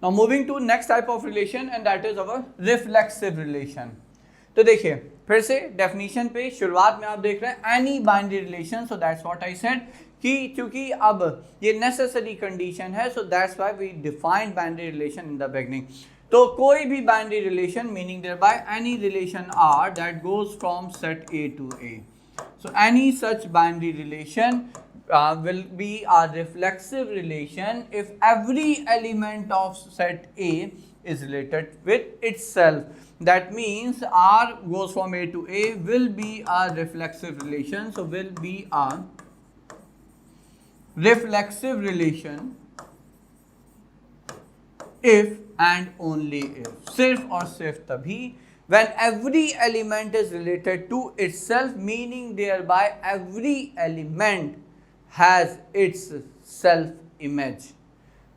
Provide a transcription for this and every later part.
Now moving to next type of relation and that is our reflexive relation. तो देखिए फिर से definition पे शुरुआत में आप देख रहे हैं any binary relation, so that's what I said कि चूंकि अब ये नेसेसरी कंडीशन है, so that's why we define binary relation in the beginning. तो कोई भी binary relation meaning thereby any relation R that goes from set A to A, so any such binary relation will be a reflexive relation if every element of set A is related with itself. That means R goes from A to A will be a reflexive relation. So will be a reflexive relation if and only if, सिर्फ और सिर्फ तभी when every element is related to itself, meaning thereby every element has its self image।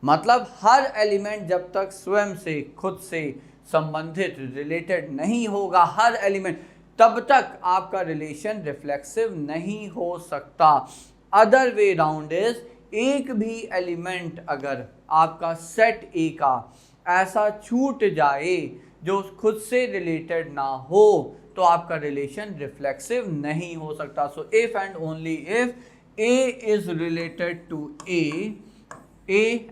मतलब हर element जब तक स्वयं से खुद से संबंधित रिलेटेड नहीं होगा, हर एलिमेंट, तब तक आपका रिलेशन रिफ्लेक्सिव नहीं हो सकता। अदर वे राउंड इज एक भी एलिमेंट अगर आपका सेट ए का ऐसा छूट जाए जो खुद से रिलेटेड ना हो तो आपका रिलेशन रिफ्लेक्सिव नहीं हो सकता। So if and only if A is related to A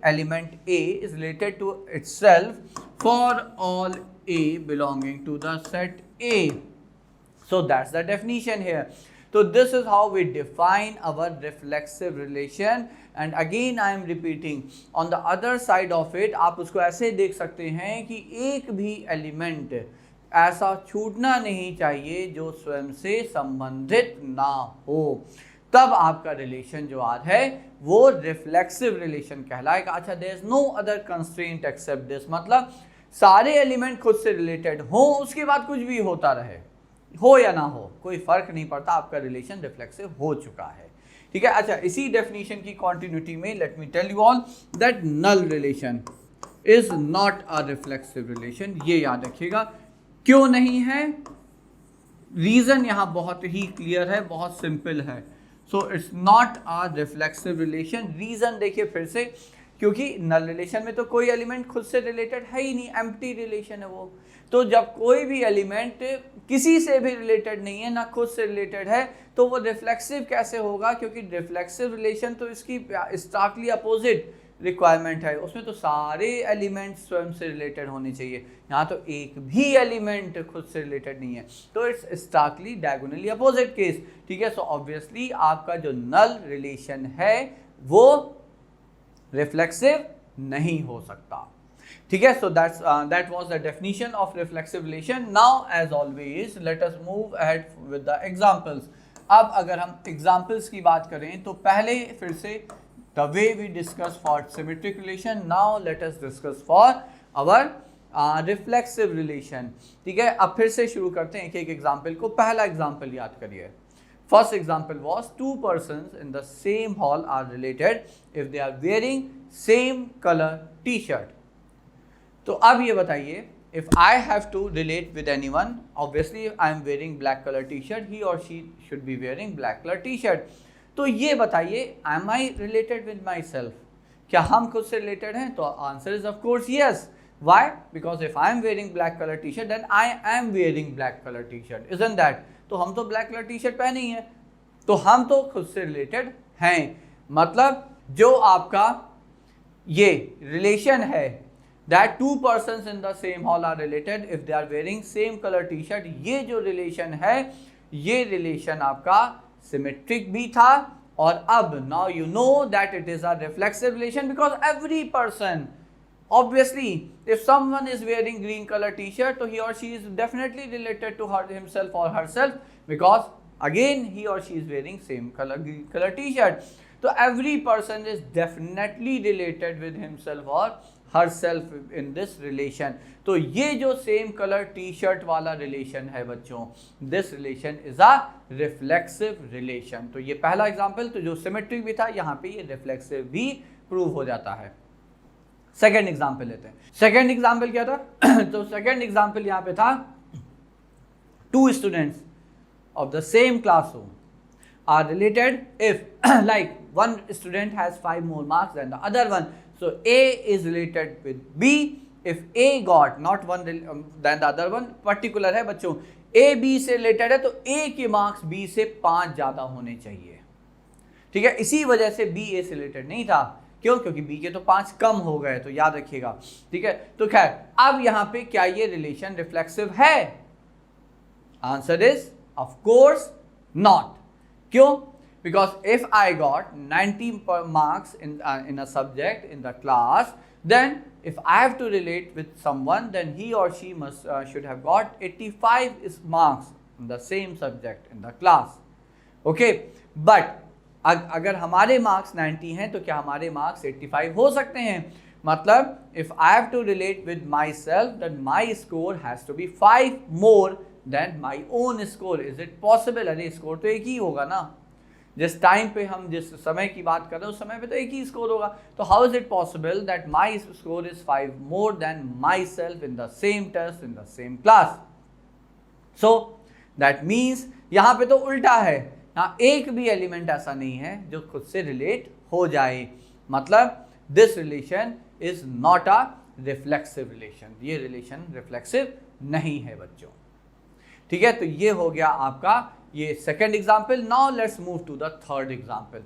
element A is related to itself for all A belonging to the set A. So that's the definition here. So this is how we define our reflexive relation, and again I am repeating on the other side of it आप उसको ऐसे देख सकते हैं कि एक भी element ऐसा छूटना नहीं चाहिए जो स्वयं से संबंधित ना हो, तब आपका रिलेशन जो आज है वो रिफ्लेक्सिव रिलेशन कहलाएगा। अच्छा, there is no other constraint except this, मतलब सारे एलिमेंट खुद से रिलेटेड हो, उसके बाद कुछ भी होता रहे, हो या ना हो, कोई फर्क नहीं पड़ता, आपका रिलेशन रिफ्लेक्सिव हो चुका है। ठीक है। अच्छा, इसी डेफिनेशन की कंटिन्यूटी में let me tell you all that null relation is not a reflexive relation. ये याद रखिएगा। क्यों नहीं है? रीजन यहां बहुत ही क्लियर है, बहुत सिंपल है। So it's not a reflexive relation. Reason देखिए फिर से, क्योंकि नल रिलेशन में तो कोई एलिमेंट खुद से रिलेटेड है ही नहीं, एम्प्टी रिलेशन है वो। तो जब कोई भी एलिमेंट किसी से भी रिलेटेड नहीं है, ना खुद से रिलेटेड है, तो वो रिफ्लेक्सिव कैसे होगा? क्योंकि रिफ्लेक्सिव रिलेशन तो इसकी स्टार्कली अपोजिट रिक्वायरमेंट है, उसमें तो सारे एलिमेंट स्वयं से रिलेटेड होने चाहिए। यहाँ तो एक भी एलिमेंट खुद से रिलेटेड नहीं है, तो it's starkly diagonally opposite case. ठीक है। सो ऑब्वियसली आपका जो नल रिलेशन है वो रिफ्लेक्सिव नहीं हो सकता। ठीक है। So that was the definition of reflexive relation. Now as always let us move ahead with the examples. अब अगर हम एग्जांपल्स की बात करें तो पहले फिर से the way we discuss for symmetric relation, now let us discuss for our reflexive relation। ठीक है। अब फिर से शुरू करते हैं एक एक एग्जाम्पल को। पहला एग्जाम्पल याद करिए। First example was two persons in the same hall are related if they are wearing same color t-shirt। तो अब ये बताइए, if I have to relate with anyone, obviously I am wearing black color t-shirt, he or she should be wearing black color t-shirt। तो ये बताइए, am I related with myself? क्या हम खुद से रिलेटेड हैं? तो answer is of course yes. Why? Because if I am wearing black colour T shirt then I am wearing black colour T shirt, isn't that? तो हम तो black colour T shirt पहने ही हैं, तो हम तो खुद से रिलेटेड हैं। मतलब जो आपका ये रिलेशन है that two persons in the same hall are related if they are wearing same colour T shirt, ये जो रिलेशन है, ये रिलेशन आपका सिमेट्रिक भी था, और अब now you know that it is a reflexive relation because every person, obviously if someone is wearing green color t-shirt, so he or she is definitely related to himself or herself because again he or she is wearing same green color t-shirt, so every person is definitely related with himself or herself in this relation। तो ये जो same colour T shirt वाला relation है बच्चों, this relation is a reflexive relation. तो ये पहला example, तो जो सिमेट्रिक भी था यहाँ पे ये रिफ्लेक्सिव भी प्रूव हो जाता है। सेकेंड एग्जाम्पल लेते हैं। सेकेंड एग्जाम्पल क्या था? तो सेकेंड एग्जाम्पल यहाँ पे था, two students of the same classroom are related if like one student has 5 more marks than the other one, So A is related with B. If A got not one than the other one, particular है बच्चों, A B से related है तो A के marks B से 5 ज्यादा होने चाहिए, ठीक है। इसी वजह से B A से रिलेटेड नहीं था, क्यों? क्योंकि B के तो 5 कम हो गए, तो याद रखिएगा, ठीक है। तो खैर अब यहां पे क्या ये रिलेशन रिफ्लेक्सिव है? Answer is of course not. क्यों? Because if I got 90 marks in a subject in the class, then if I have to relate with someone, then he or she should have got 85 marks in the same subject in the class. Okay, but अगर हमारे marks 90 हैं तो क्या हमारे marks 85 हो सकते हैं? मतलब if I have to relate with myself, then my score has to be 5 more than my own score. Is it possible? अरे स्कोर तो एक ही होगा ना, जिस टाइम पे हम जिस समय की बात कर रहे हैं उस समय पे तो एक ही स्कोर होगा। तो how is it possible that my score is 5 more than myself in the same test in the same class? So that means यहाँ पे तो उल्टा है, यहाँ एक भी एलिमेंट ऐसा नहीं है जो खुद से रिलेट हो जाए, मतलब this relation is not a reflexive relation, ये रिलेशन रिफ्लेक्सिव नहीं है बच्चों, ठीक है। तो ये हो गया आपका ये second example. Now let's move to the third example,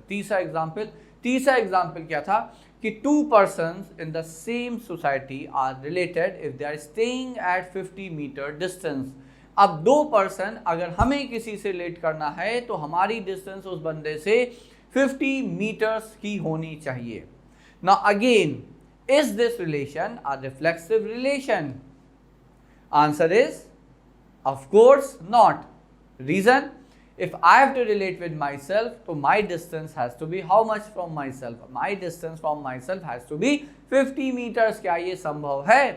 तीसरा एग्जाम्पल क्या था कि 2 persons in the same society are related if they are staying at 50 metre distance. अब 2 पर्सन अगर हमें किसी से रिलेट करना है तो हमारी डिस्टेंस उस बंदे से 50 मीटर्स की होनी चाहिए। Now again, is this relation a reflexive relation? Answer is of course not. Reason, if I have to relate with myself, so my distance has to be how much from myself? My distance from myself has to be 50 meters. क्या ये संभव है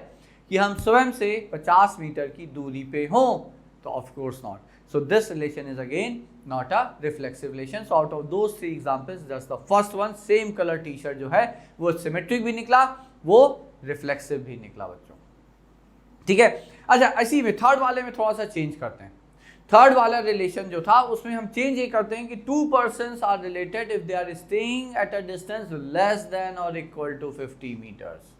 कि हम स्वयं से 50 metre की दूरी पे हों? तो of course not. So this relation is again not a reflexive relation. So out of those 3 examples, just the first one, same color t-shirt जो है वो symmetric भी निकला, वो reflexive भी निकला बच्चों, ठीक है। अच्छा, इसी में थर्ड वाले में थोड़ा सा चेंज करते हैं। थर्ड वाला रिलेशन जो था उसमें हम चेंज ये करते हैं कि 2 persons are related if they are staying at a distance less than और इक्वल टू 50 मीटर्स।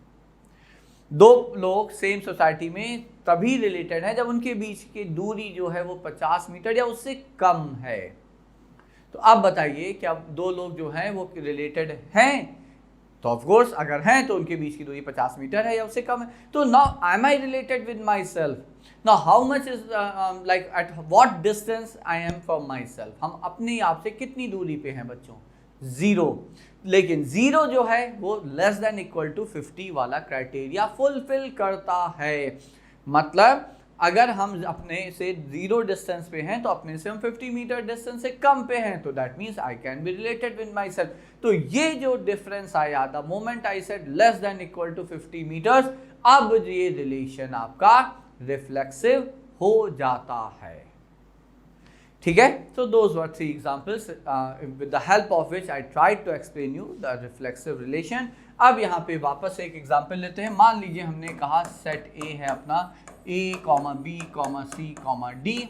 2 लोग सेम सोसाइटी में तभी रिलेटेड हैं जब उनके बीच की दूरी जो है वो 50 मीटर या उससे कम है। तो अब बताइए क्या 2 लोग जो हैं वो रिलेटेड हैं? तो ऑफ कोर्स अगर हैं तो उनके बीच की दूरी 50 मीटर है या उससे कम है। तो now am I related with myself? Now how much is like at what distance I am from myself? हम अपने आप से कितनी दूरी पे हैं बच्चों? 0। लेकिन 0 जो है वो लेस देन इक्वल टू 50 वाला क्राइटेरिया फुलफिल करता है। मतलब अगर हम अपने से 0 डिस्टेंस पे हैं तो अपने से हम 50 मीटर डिस्टेंस से कम पे हैं, तो that means I can be related with myself. तो ये जो डिफरेंस आया the moment I said less than equal to 50 metres, अब ये रिलेशन आपका रिफ्लेक्सिव हो जाता है, ठीक है। So those were 3 examples with the help of which I tried to explain you the reflexive relation. अब यहाँ पे वापस एक एग्जाम्पल लेते हैं। मान लीजिए हमने कहा सेट A है अपना A, B, C, D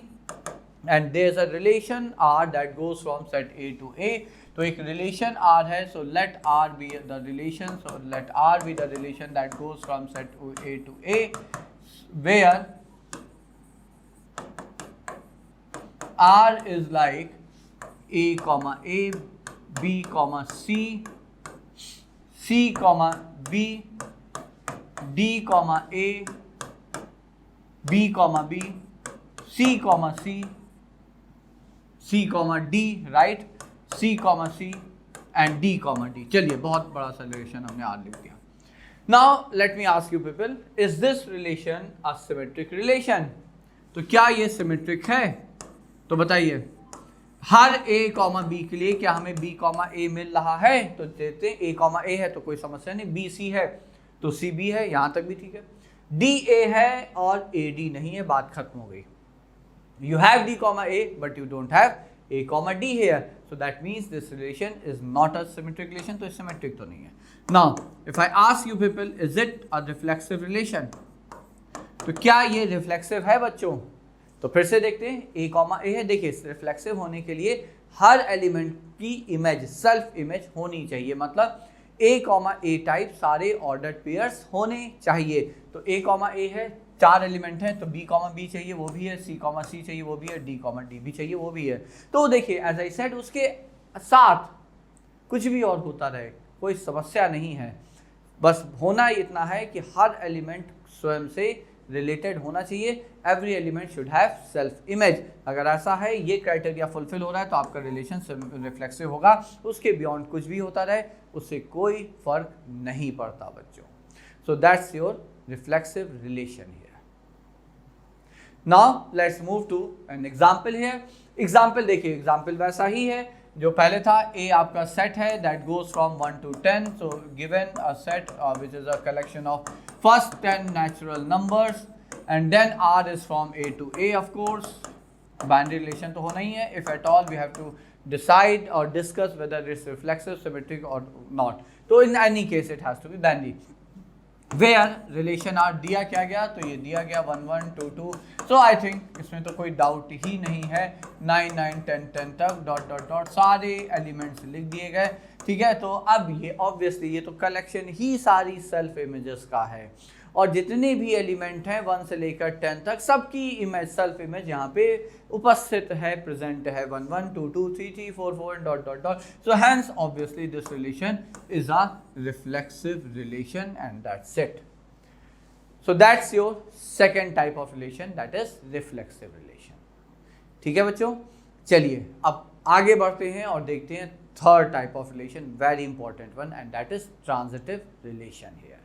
and there is a relation R that goes from set A to A. तो एक relation R है, so let R be the relation, so let R be the relation that goes from set A to A, where R is like A, B, C, C, B, D, A, B, B, C, C, D, right? C, C and D, D. चलिए बहुत बड़ा सा relation हमने R लिख दिया। Now let me ask you people, is this relation a symmetric relation? तो क्या ये सिमेट्रिक है? तो बताइए, हर A, B के लिए क्या हमें B, A मिल रहा है? तो देते हैं A, A है तो कोई समस्या नहीं, B, C है तो C, B है, यहाँ तक भी ठीक है। D, A है और A, D नहीं है, बात खत्म हो गई। You have D, A but you don't have A, D here, so that means this relation is not a symmetric relation, तो symmetric तो नहीं है। Now if I ask you people, is it a reflexive relation? तो क्या ये reflexive है बच्चों? तो फिर से देखते हैं, A, है। देखिए रिफ्लेक्सिव होने के लिए हर एलिमेंट की इमेज सेल्फ इमेज होनी चाहिए, मतलब A कॉमा ए टाइप सारे ऑर्डर्ड पेयर्स होने चाहिए। तो A कॉमा ए है, 4 एलिमेंट हैं, तो B कॉमा बी चाहिए वो भी है, C कॉमा सी चाहिए वो भी है, D कॉमा डी भी चाहिए वो भी है। तो देखिए एज आई सेड उसके साथ कुछ भी और होता रहे कोई समस्या नहीं है, बस होना इतना है कि हर एलिमेंट स्वयं से रिलेटेड होना चाहिए। Every element should have self image. अगर ऐसा है, ये क्राइटेरिया फुलफिल हो रहा है, तो आपका रिलेशन रिफ्लेक्सिव होगा। उसके बियॉन्ड कुछ भी होता रहे उससे कोई फर्क नहीं पड़ता बच्चों। So that's your reflexive relation here. Now let's move to an example here. Example देखिए, एग्जाम्पल वैसा ही है जो पहले था। ए आपका सेट है that goes from 1 to 10, so given a set which is a collection of first 10 natural numbers and then R is from A to A of course. Binary relation तो होना ही है. If at all we have to decide or discuss whether it's reflexive, symmetric or not. तो in any case it has to be binary. Where relation R दिया क्या गया, तो ये दिया गया 1 1 2 2. So I think इसमें तो कोई डाउट ही नहीं है. 9 9 10 10 तक डॉट डॉट डॉट सारे एलिमेंट्स लिख दिए गए. ठीक है, तो अब ये ऑब्वियसली ये तो कलेक्शन ही सारी सेल्फ इमेजेस का है, और जितने भी एलिमेंट हैं 1 से लेकर 10 तक सबकी इमेज सेल्फ इमेज यहाँ पे उपस्थित है, प्रेजेंट है. 1 1 2 2 3 3 4 4 dot dot dot. So hence obviously this relation is a reflexive relation and that's it. So that's your second type of relation, that is reflexive relation. ठीक है बच्चों, चलिए अब आगे बढ़ते हैं और देखते हैं third type of relation, very important one, and that is transitive relation here.